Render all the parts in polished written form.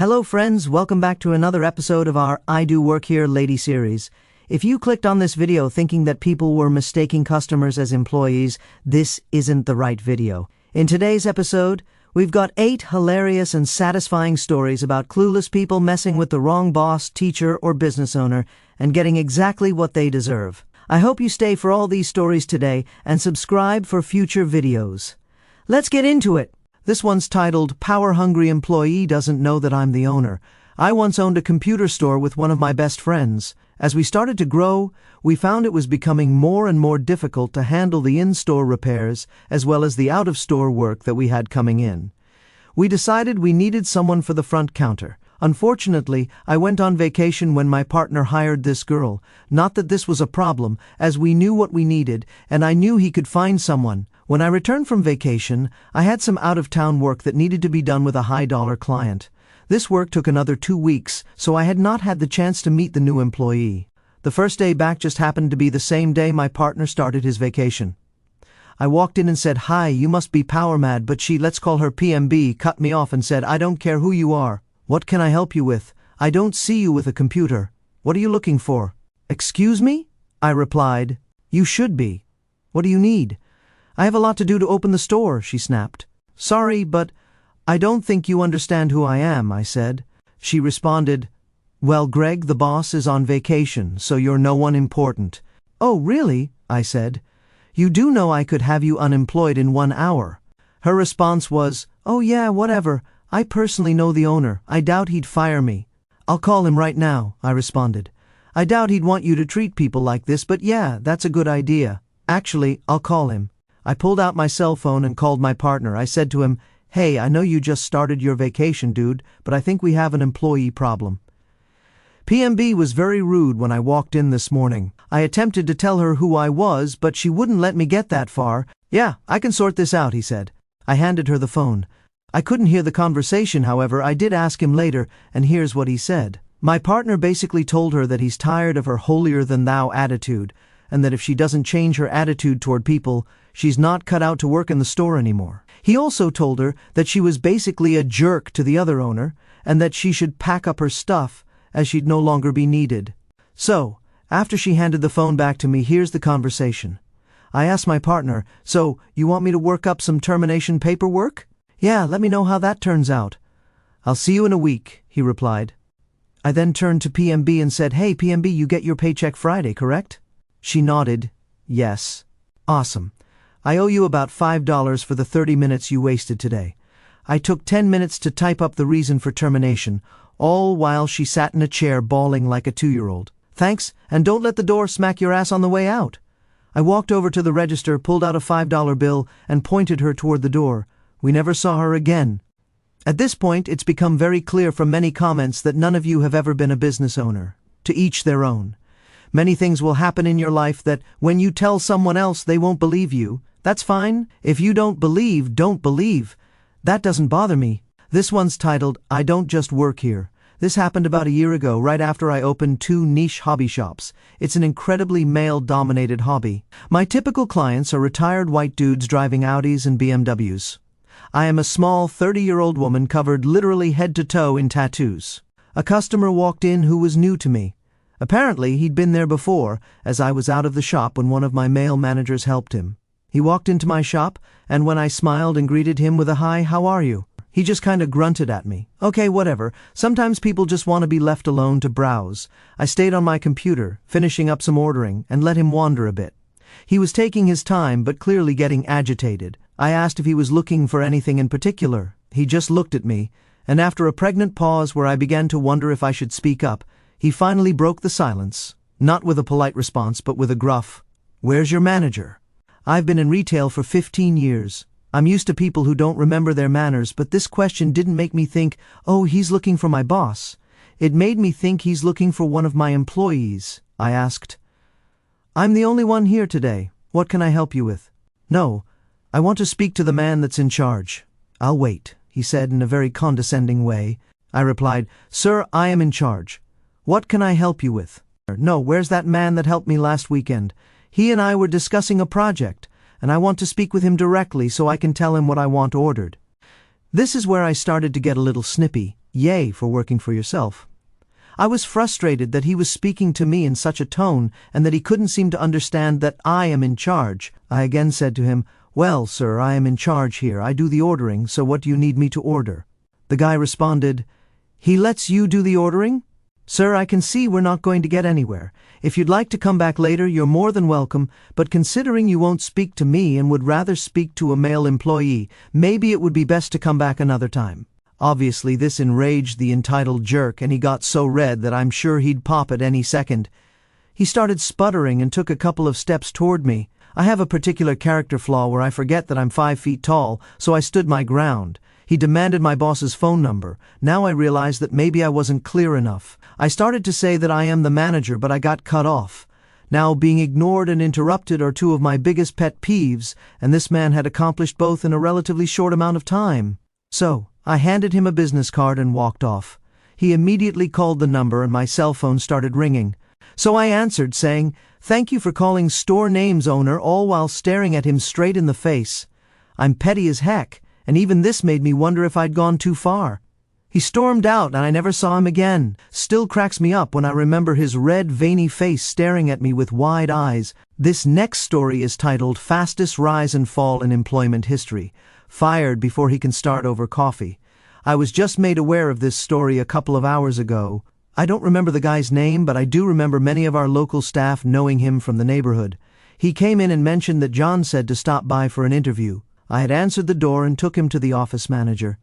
Hello friends, welcome back to another episode of our I Do Work Here Lady series. If you clicked on this video thinking that people were mistaking customers as employees, this isn't the right video. In today's episode, we've got 8 hilarious and satisfying stories about clueless people messing with the wrong boss, teacher, or business owner and getting exactly what they deserve. I hope you stay for all these stories today and subscribe for future videos. Let's get into it. This one's titled, Power-Hungry Employee Doesn't Know That I'm the Owner. I once owned a computer store with one of my best friends. As we started to grow, we found it was becoming more and more difficult to handle the in-store repairs as well as the out-of-store work that we had coming in. We decided we needed someone for the front counter. Unfortunately, I went on vacation when my partner hired this girl. Not that this was a problem, as we knew what we needed, and I knew he could find someone. When I returned from vacation, I had some out-of-town work that needed to be done with a high-dollar client. This work took another 2 weeks, so I had not had the chance to meet the new employee. The first day back just happened to be the same day my partner started his vacation. I walked in and said, "Hi, you must be power mad," but she, let's call her PMB, cut me off and said, "I don't care who you are. What can I help you with? I don't see you with a computer. What are you looking for?" "Excuse me?" I replied. "You should be. What do you need?" "I have a lot to do to open the store," she snapped. "Sorry, but I don't think you understand who I am," I said. She responded, "Well, Greg, the boss, is on vacation, so you're no one important." "Oh, really?" I said. "You do know I could have you unemployed in 1 hour." Her response was, "Oh yeah, whatever. I personally know the owner. I doubt he'd fire me." "I'll call him right now," I responded. "I doubt he'd want you to treat people like this, but yeah, that's a good idea. Actually, I'll call him." I pulled out my cell phone and called my partner. I said to him, "Hey, I know you just started your vacation, dude, but I think we have an employee problem." PMB was very rude when I walked in this morning. I attempted to tell her who I was, but she wouldn't let me get that far. "Yeah, I can sort this out," he said. I handed her the phone. I couldn't hear the conversation, however. I did ask him later, and here's what he said. My partner basically told her that he's tired of her holier-than-thou attitude, and that if she doesn't change her attitude toward people, she's not cut out to work in the store anymore. He also told her that she was basically a jerk to the other owner, and that she should pack up her stuff, as she'd no longer be needed. So, after she handed the phone back to me, here's the conversation. I asked my partner, "So, you want me to work up some termination paperwork?" "Yeah, let me know how that turns out." "I'll see you in a week," he replied. I then turned to PMB and said, "Hey PMB, you get your paycheck Friday, correct?" She nodded, "Yes." "Awesome. I owe you about $5 for the 30 minutes you wasted today. I took 10 minutes to type up the reason for termination, all while she sat in a chair bawling like a 2-year-old. "Thanks, and don't let the door smack your ass on the way out." I walked over to the register, pulled out a $5 bill, and pointed her toward the door. We never saw her again. At this point, it's become very clear from many comments that none of you have ever been a business owner. To each their own. Many things will happen in your life that, when you tell someone else, they won't believe you. That's fine. If you don't believe, don't believe. That doesn't bother me. This one's titled, I Don't Just Work Here. This happened about a year ago, right after I opened 2 niche hobby shops. It's an incredibly male-dominated hobby. My typical clients are retired white dudes driving Audis and BMWs. I am a small 30-year-old woman covered literally head to toe in tattoos. A customer walked in who was new to me. Apparently, he'd been there before, as I was out of the shop when one of my male managers helped him. He walked into my shop, and when I smiled and greeted him with a "Hi, how are you?" he just kinda grunted at me. Okay, whatever. Sometimes people just want to be left alone to browse. I stayed on my computer, finishing up some ordering, and let him wander a bit. He was taking his time, but clearly getting agitated. I asked if he was looking for anything in particular. He just looked at me, and after a pregnant pause where I began to wonder if I should speak up, he finally broke the silence, not with a polite response, but with a gruff, "Where's your manager?" I've been in retail for 15 years. I'm used to people who don't remember their manners, but this question didn't make me think, "Oh, he's looking for my boss." It made me think he's looking for one of my employees. I asked, "I'm the only one here today. What can I help you with?" "No, I want to speak to the man that's in charge." "I'll wait," he said in a very condescending way. I replied, "Sir, I am in charge. What can I help you with?" "No, where's that man that helped me last weekend? He and I were discussing a project, and I want to speak with him directly so I can tell him what I want ordered." This is where I started to get a little snippy. Yay for working for yourself. I was frustrated that he was speaking to me in such a tone and that he couldn't seem to understand that I am in charge. I again said to him, "Well, sir, I am in charge here. I do the ordering, so what do you need me to order?" The guy responded, "He lets you do the ordering? Sir, I can see we're not going to get anywhere. If you'd like to come back later, you're more than welcome, but considering you won't speak to me and would rather speak to a male employee, maybe it would be best to come back another time." Obviously, this enraged the entitled jerk, and he got so red that I'm sure he'd pop at any second. He started sputtering and took a couple of steps toward me. I have a particular character flaw where I forget that I'm 5 feet tall, so I stood my ground. He demanded my boss's phone number. Now I realized that maybe I wasn't clear enough. I started to say that I am the manager, but I got cut off. Now, being ignored and interrupted are two of my biggest pet peeves, and this man had accomplished both in a relatively short amount of time. So, I handed him a business card and walked off. He immediately called the number and my cell phone started ringing. So I answered, saying, "Thank you for calling Store Names Owner," all while staring at him straight in the face. I'm petty as heck, and even this made me wonder if I'd gone too far. He stormed out and I never saw him again. Still cracks me up when I remember his red, veiny face staring at me with wide eyes. This next story is titled Fastest Rise and Fall in Employment History. Fired before he can start over coffee. I was just made aware of this story a couple of hours ago. I don't remember the guy's name, but I do remember many of our local staff knowing him from the neighborhood. He came in and mentioned that John said to stop by for an interview. I had answered the door and took him to the office manager.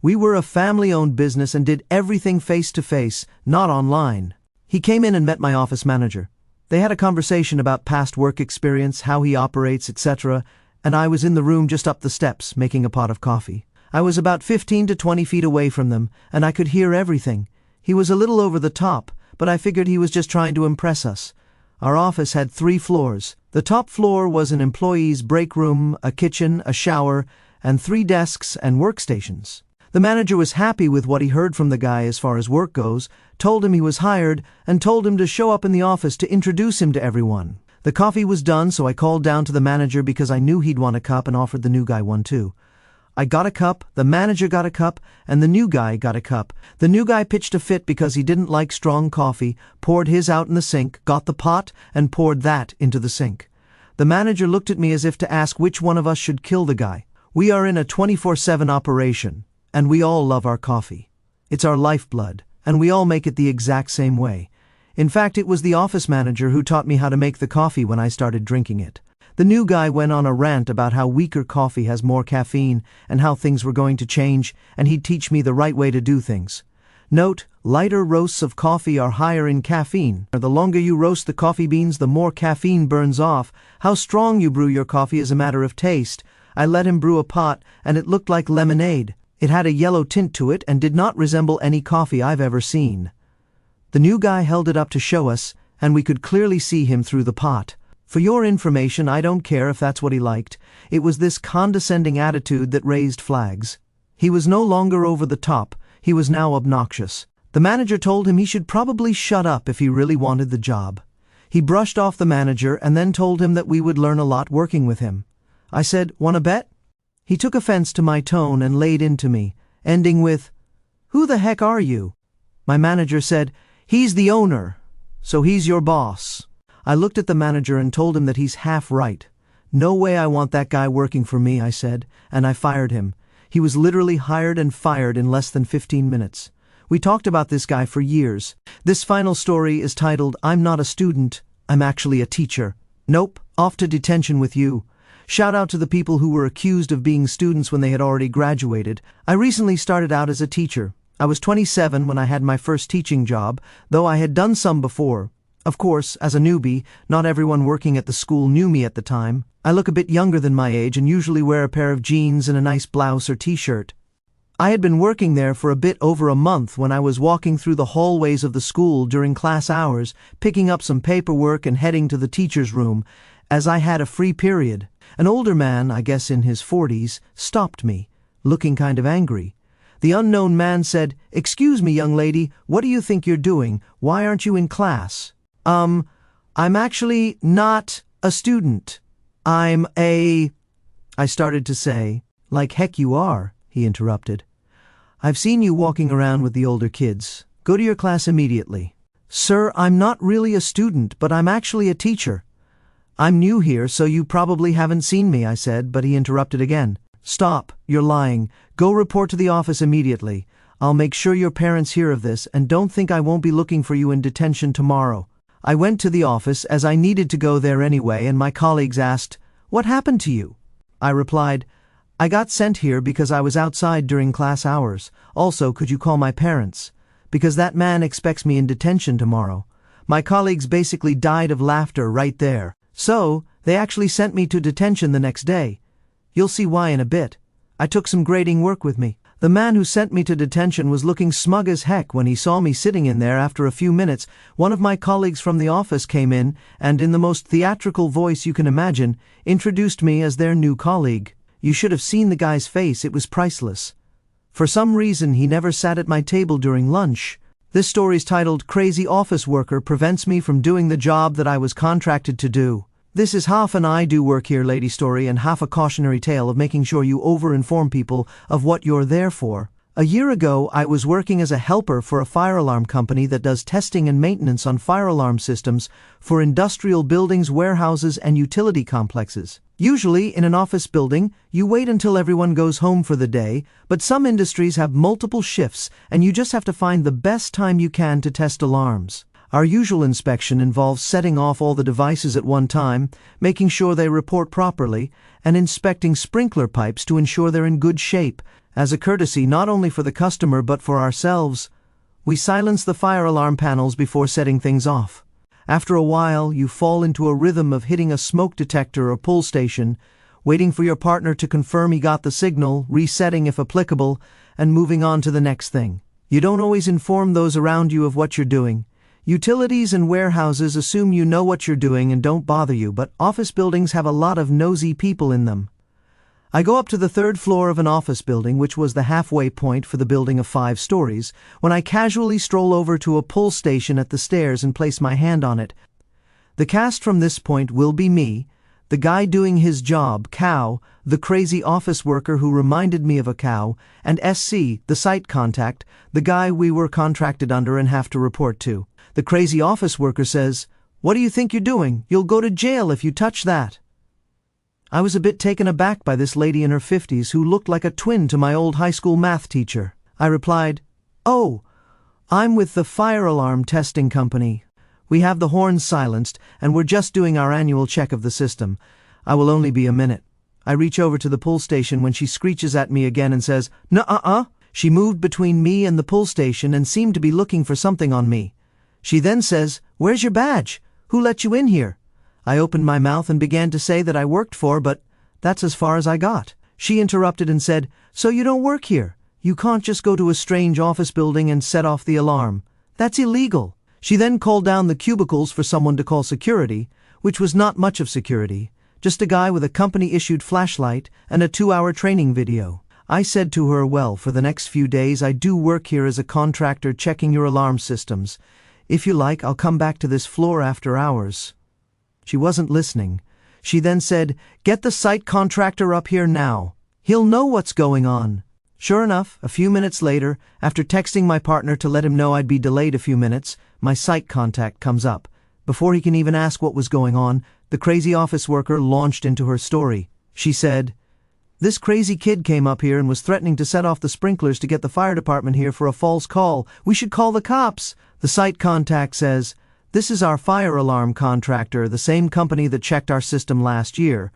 We were a family-owned business and did everything face-to-face, not online. He came in and met my office manager. They had a conversation about past work experience, how he operates, etc., and I was in the room just up the steps, making a pot of coffee. I was about 15 to 20 feet away from them, and I could hear everything. He was a little over the top, but I figured he was just trying to impress us. Our office had 3 floors. The top floor was an employee's break room, a kitchen, a shower, and 3 desks and workstations. The manager was happy with what he heard from the guy as far as work goes, told him he was hired, and told him to show up in the office to introduce him to everyone. The coffee was done, so I called down to the manager because I knew he'd want a cup and offered the new guy one too. I got a cup, the manager got a cup, and the new guy got a cup. The new guy pitched a fit because he didn't like strong coffee, poured his out in the sink, got the pot, and poured that into the sink. The manager looked at me as if to ask which one of us should kill the guy. We are in a 24/7 operation, and we all love our coffee. It's our lifeblood, and we all make it the exact same way. In fact, it was the office manager who taught me how to make the coffee when I started drinking it. The new guy went on a rant about how weaker coffee has more caffeine and how things were going to change, and he'd teach me the right way to do things. Note, lighter roasts of coffee are higher in caffeine. The longer you roast the coffee beans, the more caffeine burns off. How strong you brew your coffee is a matter of taste. I let him brew a pot, and it looked like lemonade. It had a yellow tint to it and did not resemble any coffee I've ever seen. The new guy held it up to show us, and we could clearly see him through the pot. For your information, I don't care if that's what he liked. It was this condescending attitude that raised flags. He was no longer over the top, he was now obnoxious. The manager told him he should probably shut up if he really wanted the job. He brushed off the manager and then told him that we would learn a lot working with him. I said, "Want to bet?" He took offense to my tone and laid into me, ending with, "Who the heck are you?" My manager said, "He's the owner, so he's your boss." I looked at the manager and told him that he's half right. "No way I want that guy working for me," I said, and I fired him. He was literally hired and fired in less than 15 minutes. We talked about this guy for years. This final story is titled, "I'm Not a Student, I'm Actually a Teacher." Nope, off to detention with you. Shout out to the people who were accused of being students when they had already graduated. I recently started out as a teacher. I was 27 when I had my first teaching job, though I had done some before. Of course, as a newbie, not everyone working at the school knew me at the time. I look a bit younger than my age and usually wear a pair of jeans and a nice blouse or t-shirt. I had been working there for a bit over a month when I was walking through the hallways of the school during class hours, picking up some paperwork and heading to the teacher's room, as I had a free period. An older man, I guess in his 40s, stopped me, looking kind of angry. The unknown man said, "Excuse me, young lady, what do you think you're doing? Why aren't you in class?" I'm actually not a student. I'm a—" I started to say, "Like heck you are," he interrupted. I've seen you walking around with the older kids. Go to your class immediately." "Sir, I'm not really a student, but I'm actually a teacher." "I'm new here, so you probably haven't seen me," I said, but he interrupted again. "Stop, you're lying. Go report to the office immediately. I'll make sure your parents hear of this, and don't think I won't be looking for you in detention tomorrow." I went to the office as I needed to go there anyway, and my colleagues asked, "What happened to you?" I replied, "I got sent here because I was outside during class hours. Also, could you call my parents? Because that man expects me in detention tomorrow." My colleagues basically died of laughter right there. So, they actually sent me to detention the next day. You'll see why in a bit. I took some grading work with me. The man who sent me to detention was looking smug as heck when he saw me sitting in there. After a few minutes, one of my colleagues from the office came in and, in the most theatrical voice you can imagine, introduced me as their new colleague. You should have seen the guy's face, it was priceless. For some reason, he never sat at my table during lunch. This story's titled "Crazy Office Worker Prevents Me from Doing the Job That I Was Contracted to Do." This is half an I Do Work Here Lady story and half a cautionary tale of making sure you over-inform people of what you're there for. A year ago, I was working as a helper for a fire alarm company that does testing and maintenance on fire alarm systems for industrial buildings, warehouses, and utility complexes. Usually, in an office building, you wait until everyone goes home for the day, but some industries have multiple shifts, and you just have to find the best time you can to test alarms. Our usual inspection involves setting off all the devices at one time, making sure they report properly, and inspecting sprinkler pipes to ensure they're in good shape. As a courtesy not only for the customer but for ourselves, we silence the fire alarm panels before setting things off. After a while, you fall into a rhythm of hitting a smoke detector or pull station, waiting for your partner to confirm he got the signal, resetting if applicable, and moving on to the next thing. You don't always inform those around you of what you're doing. Utilities and warehouses assume you know what you're doing and don't bother you, but office buildings have a lot of nosy people in them. I go up to the third floor of an office building, which was the halfway point for the building of 5 stories, when I casually stroll over to a pull station at the stairs and place my hand on it. The cast from this point will be me, the guy doing his job, Cow, the crazy office worker who reminded me of a cow, and SC, the site contact, the guy we were contracted under and have to report to. The crazy office worker says, "What do you think you're doing? You'll go to jail if you touch that." I was a bit taken aback by this lady in her 50s who looked like a twin to my old high school math teacher. I replied, "Oh, I'm with the fire alarm testing company. We have the horns silenced, and we're just doing our annual check of the system. I will only be a minute." I reach over to the pull station when she screeches at me again and says, "Nuh-uh-uh." She moved between me and the pull station and seemed to be looking for something on me. She then says, "Where's your badge? Who let you in here?" I opened my mouth and began to say that I worked for, but that's as far as I got. She interrupted and said, "So you don't work here? You can't just go to a strange office building and set off the alarm. That's illegal." She then called down the cubicles for someone to call security, which was not much of security, just a guy with a company-issued flashlight and a 2-hour training video. I said to her, "Well, for the next few days I do work here as a contractor checking your alarm systems. If you like, I'll come back to this floor after hours." She wasn't listening. She then said, "Get the site contractor up here now. He'll know what's going on." Sure enough, a few minutes later, after texting my partner to let him know I'd be delayed a few minutes, my site contact comes up. Before he can even ask what was going on, the crazy office worker launched into her story. She said, "This crazy kid came up here and was threatening to set off the sprinklers to get the fire department here for a false call. We should call the cops." The site contact says, "This is our fire alarm contractor, the same company that checked our system last year."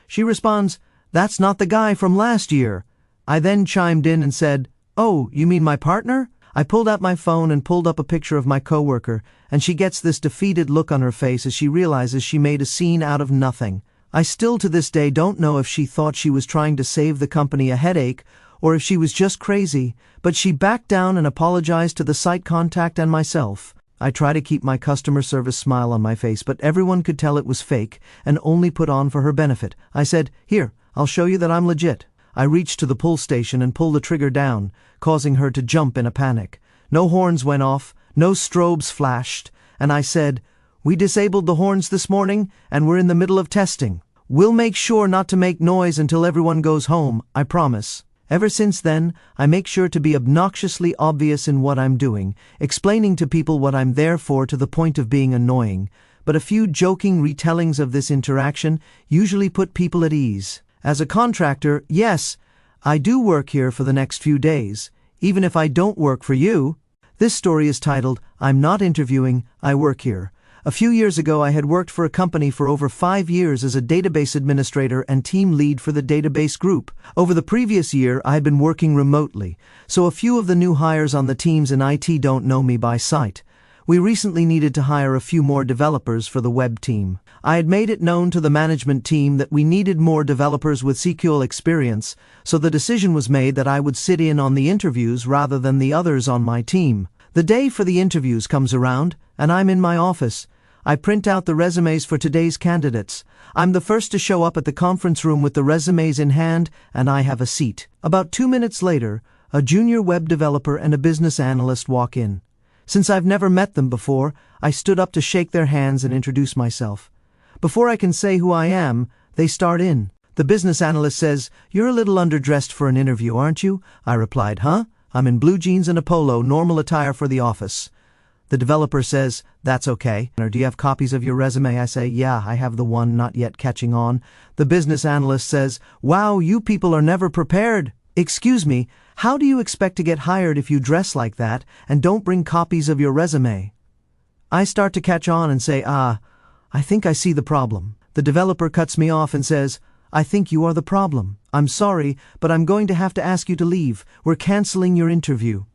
She responds, "That's not the guy from last year." I then chimed in and said, "Oh, you mean my partner?" I pulled out my phone and pulled up a picture of my coworker, and she gets this defeated look on her face as she realizes she made a scene out of nothing. I still to this day don't know if she thought she was trying to save the company a headache or if she was just crazy, but she backed down and apologized to the site contact and myself. I try to keep my customer service smile on my face, but everyone could tell it was fake and only put on for her benefit. I said, "Here, I'll show you that I'm legit." I reached to the pull station and pulled the trigger down, causing her to jump in a panic. No horns went off, no strobes flashed, and I said, "We disabled the horns this morning, and we're in the middle of testing. We'll make sure not to make noise until everyone goes home, I promise." Ever since then, I make sure to be obnoxiously obvious in what I'm doing, explaining to people what I'm there for to the point of being annoying, but a few joking retellings of this interaction usually put people at ease. As a contractor, yes, I do work here for the next few days, even if I don't work for you. This story is titled, I'm Not Interviewing, I Work Here. A few years ago, I had worked for a company for over 5 years as a database administrator and team lead for the database group. Over the previous year, I had been working remotely, so a few of the new hires on the teams in IT don't know me by sight. We recently needed to hire a few more developers for the web team. I had made it known to the management team that we needed more developers with SQL experience, so the decision was made that I would sit in on the interviews rather than the others on my team. The day for the interviews comes around, and I'm in my office. I print out the resumes for today's candidates. I'm the first to show up at the conference room with the resumes in hand, and I have a seat. About 2 minutes later, a junior web developer and a business analyst walk in. Since I've never met them before, I stood up to shake their hands and introduce myself. Before I can say who I am, they start in. The business analyst says, "You're a little underdressed for an interview, aren't you?" I replied, "Huh? I'm in blue jeans and a polo, normal attire for the office." The developer says, "That's okay. Or do you have copies of your resume?" I say, "Yeah, I have the one not yet catching on." The business analyst says, "Wow, you people are never prepared. Excuse me, how do you expect to get hired if you dress like that and don't bring copies of your resume?" I start to catch on and say, I think I see the problem." The developer cuts me off and says, "I think you are the problem. I'm sorry, but I'm going to have to ask you to leave. We're canceling your interview."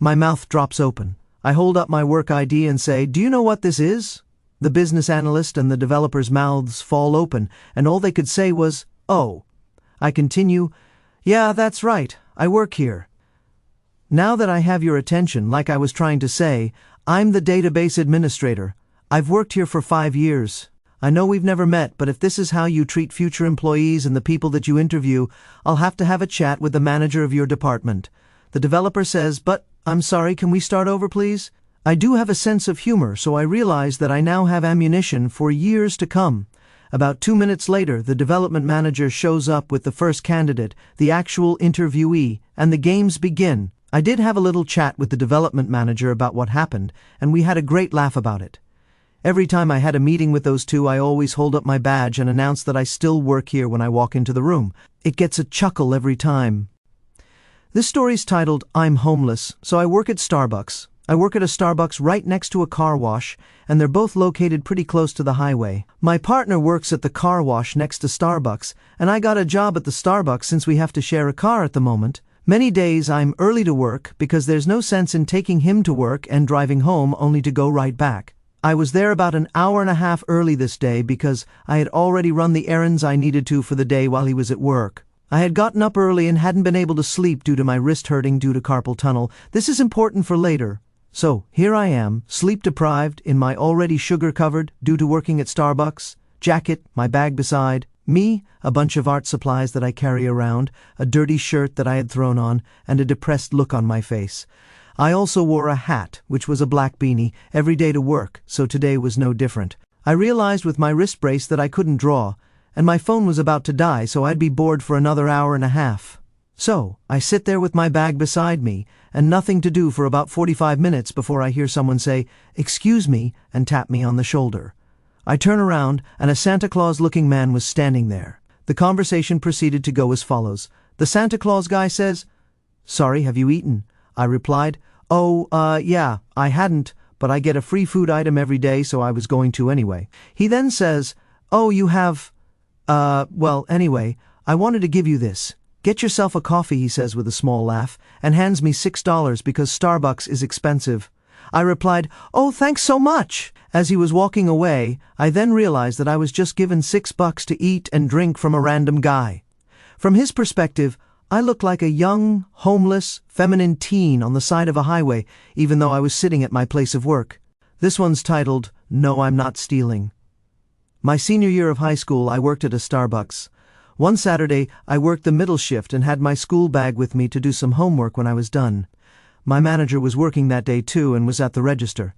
My mouth drops open. I hold up my work ID and say, "Do you know what this is?" The business analyst and the developer's mouths fall open, and all they could say was, "Oh." I continue, "Yeah, that's right. I work here. Now that I have your attention, like I was trying to say, I'm the database administrator. I've worked here for 5 years. I know we've never met, but if this is how you treat future employees and the people that you interview, I'll have to have a chat with the manager of your department." The developer says, "But, I'm sorry, can we start over, please?" I do have a sense of humor, so I realize that I now have ammunition for years to come. About 2 minutes later, the development manager shows up with the first candidate, the actual interviewee, and the games begin. I did have a little chat with the development manager about what happened, and we had a great laugh about it. Every time I had a meeting with those two, I always hold up my badge and announce that I still work here when I walk into the room. It gets a chuckle every time. This story's titled, I'm Homeless, so I work at Starbucks. I work at a Starbucks right next to a car wash, and they're both located pretty close to the highway. My partner works at the car wash next to Starbucks, and I got a job at the Starbucks since we have to share a car at the moment. Many days I'm early to work because there's no sense in taking him to work and driving home only to go right back. I was there about an hour and a half early this day because I had already run the errands I needed to for the day while he was at work. I had gotten up early and hadn't been able to sleep due to my wrist hurting due to carpal tunnel. This is important for later. So, here I am, sleep-deprived, in my already sugar-covered, due to working at Starbucks, jacket, my bag beside, me, a bunch of art supplies that I carry around, a dirty shirt that I had thrown on, and a depressed look on my face. I also wore a hat, which was a black beanie, every day to work, so today was no different. I realized with my wrist brace that I couldn't draw, and my phone was about to die, so I'd be bored for another hour and a half. So, I sit there with my bag beside me, and nothing to do for about 45 minutes before I hear someone say, "Excuse me," and tap me on the shoulder. I turn around, and a Santa Claus-looking man was standing there. The conversation proceeded to go as follows. The Santa Claus guy says, "Sorry, have you eaten?" I replied, Yeah, I hadn't, but I get a free food item every day, so I was going to anyway." He then says, "Oh, you have, well, anyway, I wanted to give you this. Get yourself a coffee," he says with a small laugh, and hands me $6 because Starbucks is expensive. I replied, "Oh, thanks so much." As he was walking away, I then realized that I was just given $6 to eat and drink from a random guy. From his perspective, I looked like a young, homeless, feminine teen on the side of a highway, even though I was sitting at my place of work. This one's titled, No, I'm Not Stealing. My senior year of high school, I worked at a Starbucks. One Saturday, I worked the middle shift and had my school bag with me to do some homework when I was done. My manager was working that day too and was at the register.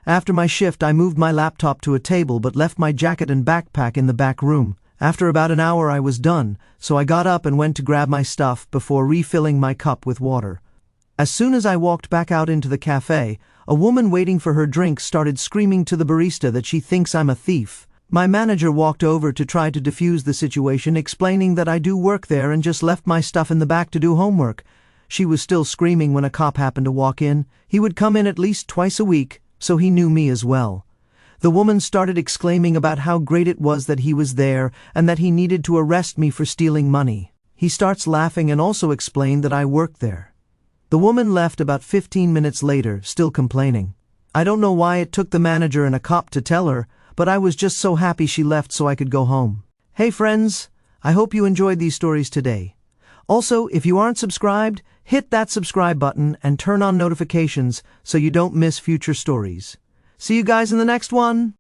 After my shift, I moved my laptop to a table but left my jacket and backpack in the back room. After about an hour I was done, so I got up and went to grab my stuff before refilling my cup with water. As soon as I walked back out into the cafe, a woman waiting for her drink started screaming to the barista that she thinks I'm a thief. My manager walked over to try to defuse the situation, explaining that I do work there and just left my stuff in the back to do homework. She was still screaming when a cop happened to walk in. He would come in at least twice a week, so he knew me as well. The woman started exclaiming about how great it was that he was there and that he needed to arrest me for stealing money. He starts laughing and also explained that I worked there. The woman left about 15 minutes later, still complaining. I don't know why it took the manager and a cop to tell her, but I was just so happy she left so I could go home. Hey friends, I hope you enjoyed these stories today. Also, if you aren't subscribed, hit that subscribe button and turn on notifications so you don't miss future stories. See you guys in the next one!